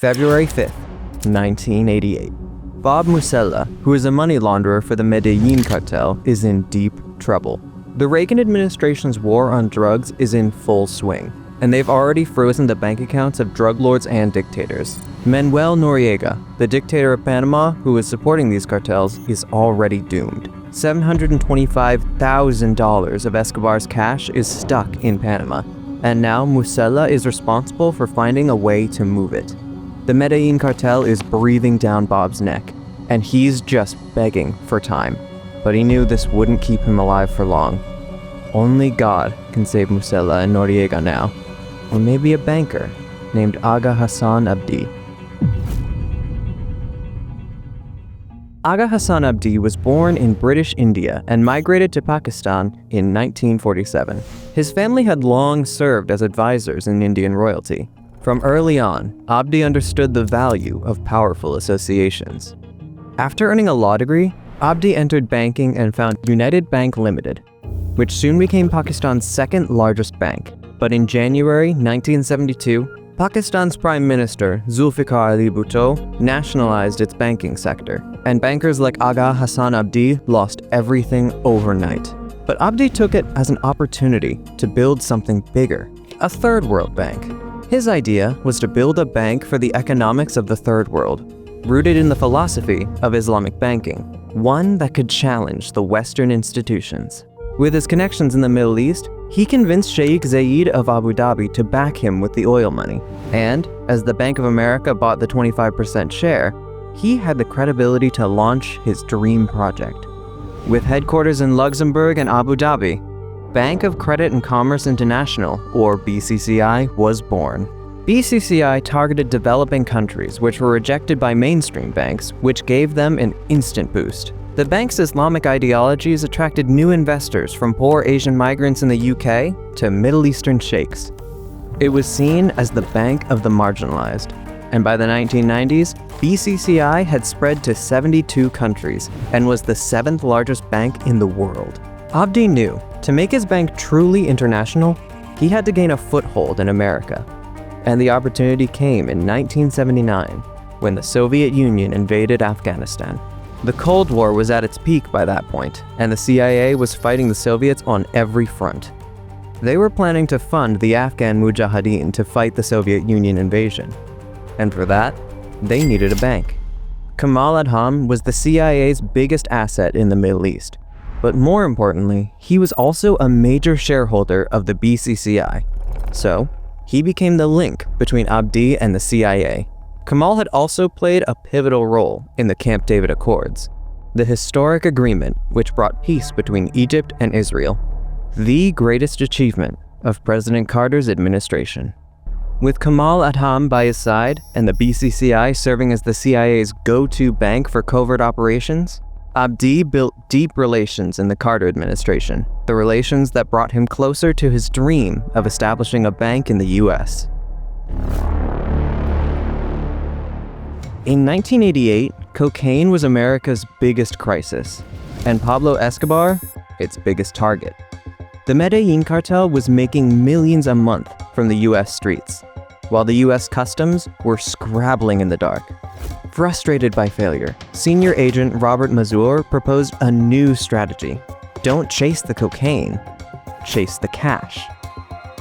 February 5th, 1988. Bob Musella, who is a money launderer for the Medellin cartel, is in deep trouble. The Reagan administration's war on drugs is in full swing, and they've already frozen the bank accounts of drug lords and dictators. Manuel Noriega, the dictator of Panama who is supporting these cartels, is already doomed. $725,000 of Escobar's cash is stuck in Panama, and now Musella is responsible for finding a way to move it. The Medellin cartel is breathing down Bob's neck, and he's just begging for time. But he knew this wouldn't keep him alive for long. Only God can save Musella and Noriega now, or maybe a banker named Aga Hassan Abdi. Aga Hassan Abdi was born in British India and migrated to Pakistan in 1947. His family had long served as advisors in Indian royalty. From early on, Abdi understood the value of powerful associations. After earning a law degree, Abdi entered banking and found United Bank Limited, which soon became Pakistan's second largest bank. But in January 1972, Pakistan's Prime Minister Zulfikar Ali Bhutto nationalized its banking sector, and bankers like Aga Hassan Abdi lost everything overnight. But Abdi took it as an opportunity to build something bigger, a third world bank. His idea was to build a bank for the economics of the third world, rooted in the philosophy of Islamic banking, one that could challenge the Western institutions. With his connections in the Middle East, he convinced Sheikh Zayed of Abu Dhabi to back him with the oil money. And as the Bank of America bought the 25% share, he had the credibility to launch his dream project. With headquarters in Luxembourg and Abu Dhabi, Bank of Credit and Commerce International, or BCCI, was born. BCCI targeted developing countries which were rejected by mainstream banks, which gave them an instant boost. The bank's Islamic ideologies attracted new investors from poor Asian migrants in the UK to Middle Eastern sheikhs. It was seen as the bank of the marginalized, and by the 1990s, BCCI had spread to 72 countries and was the 7th largest bank in the world. Abdi knew, to make his bank truly international, he had to gain a foothold in America. And the opportunity came in 1979, when the Soviet Union invaded Afghanistan. The Cold War was at its peak by that point, and the CIA was fighting the Soviets on every front. They were planning to fund the Afghan Mujahideen to fight the Soviet Union invasion. And for that, they needed a bank. Kamal Adham was the CIA's biggest asset in the Middle East. But more importantly, he was also a major shareholder of the BCCI. So, he became the link between Abdi and the CIA. Kamal had also played a pivotal role in the Camp David Accords, the historic agreement which brought peace between Egypt and Israel, the greatest achievement of President Carter's administration. With Kamal Adham by his side and the BCCI serving as the CIA's go-to bank for covert operations, Abdi built deep relations in the Carter administration, the relations that brought him closer to his dream of establishing a bank in the US. In 1988, cocaine was America's biggest crisis, and Pablo Escobar, its biggest target. The Medellin cartel was making millions a month from the US streets, while the US Customs were scrabbling in the dark. Frustrated by failure, senior agent Robert Mazur proposed a new strategy. Don't chase the cocaine, chase the cash.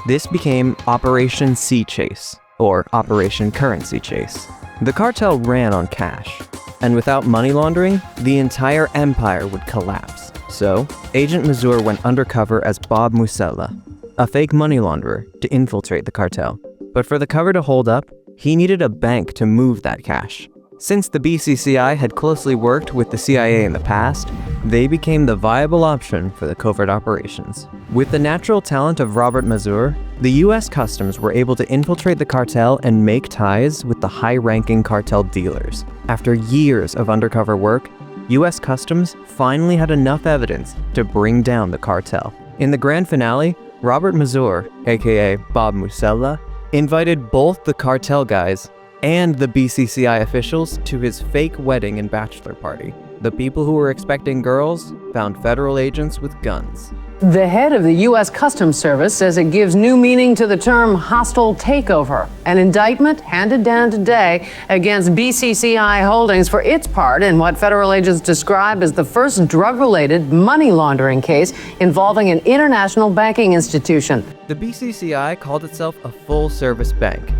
This became Operation Sea Chase, or Operation Currency Chase. The cartel ran on cash, and without money laundering, the entire empire would collapse. So, Agent Mazur went undercover as Bob Musella, a fake money launderer, to infiltrate the cartel. But for the cover to hold up, he needed a bank to move that cash. Since the BCCI had closely worked with the CIA in the past, they became the viable option for the covert operations. With the natural talent of Robert Mazur, the US Customs were able to infiltrate the cartel and make ties with the high-ranking cartel dealers. After years of undercover work, US Customs finally had enough evidence to bring down the cartel. In the grand finale, Robert Mazur, aka Bob Musella, invited both the cartel guys and the BCCI officials to his fake wedding and bachelor party. The people who were expecting girls found federal agents with guns. The head of the U.S. Customs Service says it gives new meaning to the term hostile takeover. An indictment handed down today against BCCI Holdings for its part in what federal agents describe as the first drug-related money laundering case involving an international banking institution. The BCCI called itself a full-service bank,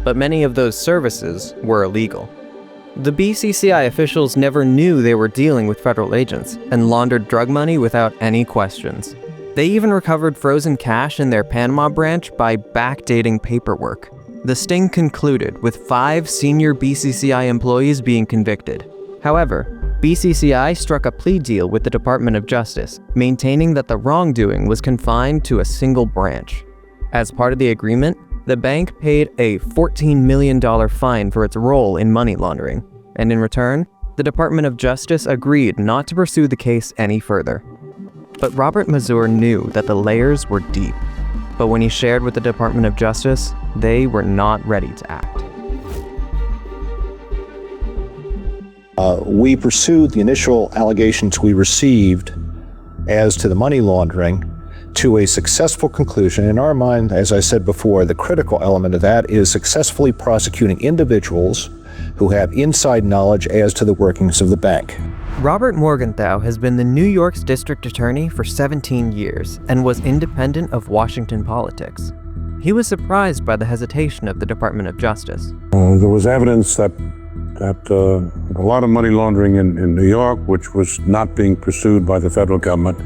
but many of those services were illegal. The BCCI officials never knew they were dealing with federal agents and laundered drug money without any questions. They even recovered frozen cash in their Panama branch by backdating paperwork. The sting concluded with 5 senior BCCI employees being convicted. However, BCCI struck a plea deal with the Department of Justice, maintaining that the wrongdoing was confined to a single branch. As part of the agreement, the bank paid a $14 million fine for its role in money laundering, and in return, the Department of Justice agreed not to pursue the case any further. But Robert Mazur knew that the layers were deep, but when he shared with the Department of Justice, they were not ready to act. We pursued the initial allegations we received as to the money laundering to a successful conclusion. In our mind, as I said before, the critical element of that is successfully prosecuting individuals who have inside knowledge as to the workings of the bank. Robert Morgenthau has been the New York's district attorney for 17 years and was independent of Washington politics. He was surprised by the hesitation of the Department of Justice. There was evidence that a lot of money laundering in New York, which was not being pursued by the federal government.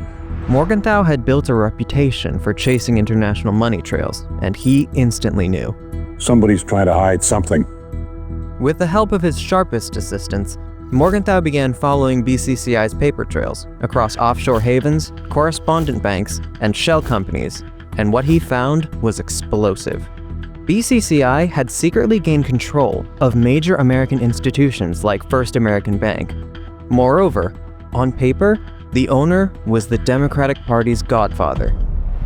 Morgenthau had built a reputation for chasing international money trails, and he instantly knew. Somebody's trying to hide something. With the help of his sharpest assistants, Morgenthau began following BCCI's paper trails across offshore havens, correspondent banks, and shell companies, and what he found was explosive. BCCI had secretly gained control of major American institutions like First American Bank. Moreover, on paper, the owner was the Democratic Party's godfather,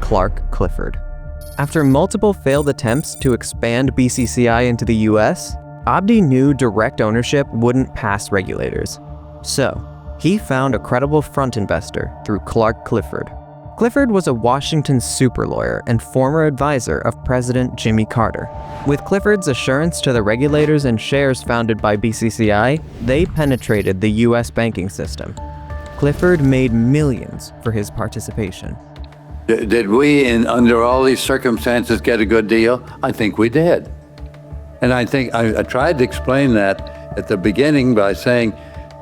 Clark Clifford. After multiple failed attempts to expand BCCI into the US, Abdi knew direct ownership wouldn't pass regulators. So, he found a credible front investor through Clark Clifford. Clifford was a Washington super lawyer and former advisor of President Jimmy Carter. With Clifford's assurance to the regulators and shares founded by BCCI, they penetrated the US banking system. Clifford made millions for his participation. Did we, under all these circumstances, get a good deal? I think we did. And I think I tried to explain that at the beginning by saying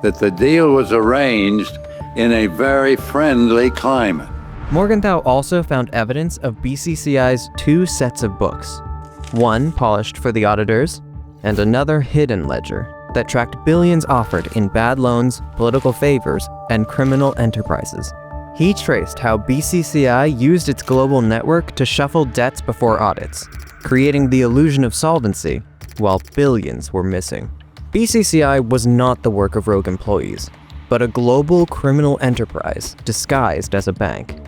that the deal was arranged in a very friendly climate. Morgenthau also found evidence of BCCI's 2 sets of books, one polished for the auditors, and another hidden ledger that tracked billions offered in bad loans, political favors, and criminal enterprises. He traced how BCCI used its global network to shuffle debts before audits, creating the illusion of solvency while billions were missing. BCCI was not the work of rogue employees, but a global criminal enterprise disguised as a bank.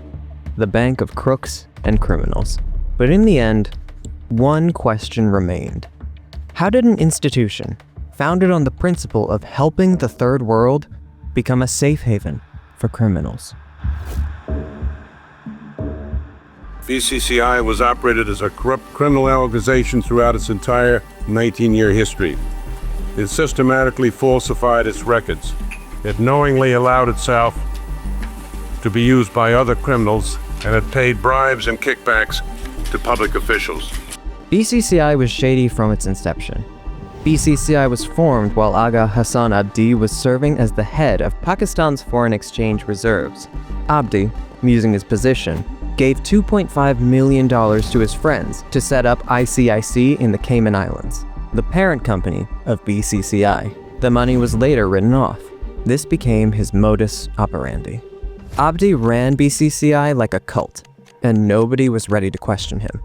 The bank of crooks and criminals. But in the end, one question remained. How did an institution founded on the principle of helping the third world become a safe haven for criminals? BCCI was operated as a corrupt criminal organization throughout its entire 19-year history. It systematically falsified its records. It knowingly allowed itself to be used by other criminals, and it paid bribes and kickbacks to public officials. BCCI was shady from its inception. BCCI was formed while Aga Hassan Abdi was serving as the head of Pakistan's foreign exchange reserves. Abdi, using his position, gave $2.5 million to his friends to set up ICIC in the Cayman Islands, the parent company of BCCI. The money was later written off. This became his modus operandi. Abdi ran BCCI like a cult, and nobody was ready to question him.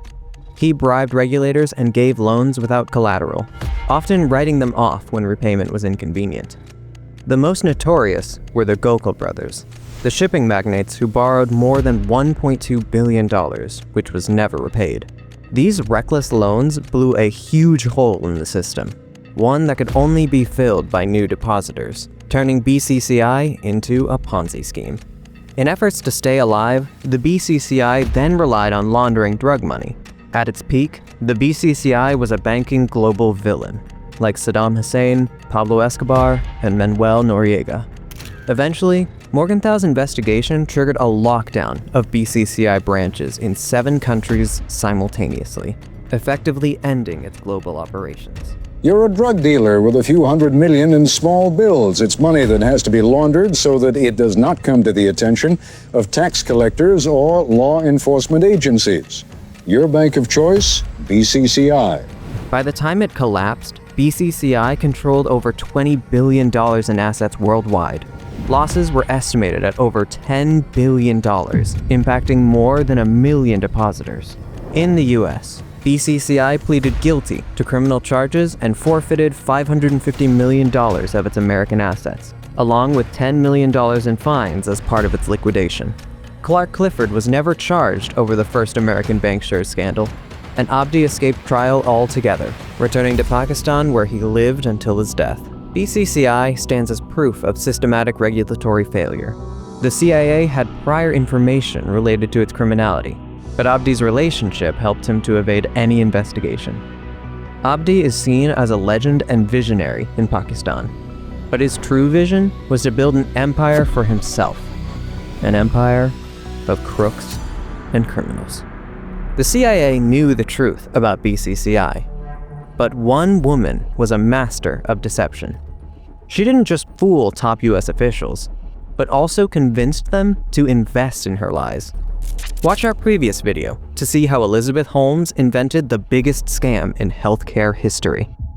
He bribed regulators and gave loans without collateral, often writing them off when repayment was inconvenient. The most notorious were the Gokul brothers, the shipping magnates who borrowed more than $1.2 billion, which was never repaid. These reckless loans blew a huge hole in the system, one that could only be filled by new depositors, turning BCCI into a Ponzi scheme. In efforts to stay alive, the BCCI then relied on laundering drug money. At its peak, the BCCI was a banking global villain, like Saddam Hussein, Pablo Escobar, and Manuel Noriega. Eventually, Morgenthau's investigation triggered a lockdown of BCCI branches in 7 countries simultaneously, effectively ending its global operations. You're a drug dealer with a few $100 million in small bills. It's money that has to be laundered so that it does not come to the attention of tax collectors or law enforcement agencies. Your bank of choice, BCCI. By the time it collapsed, BCCI controlled over $20 billion in assets worldwide. Losses were estimated at over $10 billion, impacting more than 1 million depositors. In the US, BCCI pleaded guilty to criminal charges and forfeited $550 million of its American assets, along with $10 million in fines as part of its liquidation. Clark Clifford was never charged over the first American bank shares scandal, and Abdi escaped trial altogether, returning to Pakistan where he lived until his death. BCCI stands as proof of systematic regulatory failure. The CIA had prior information related to its criminality, but Abdi's relationship helped him to evade any investigation. Abdi is seen as a legend and visionary in Pakistan, but his true vision was to build an empire for himself, an empire of crooks and criminals. The CIA knew the truth about BCCI, but one woman was a master of deception. She didn't just fool top US officials, but also convinced them to invest in her lies. Watch our previous video to see how Elizabeth Holmes invented the biggest scam in healthcare history.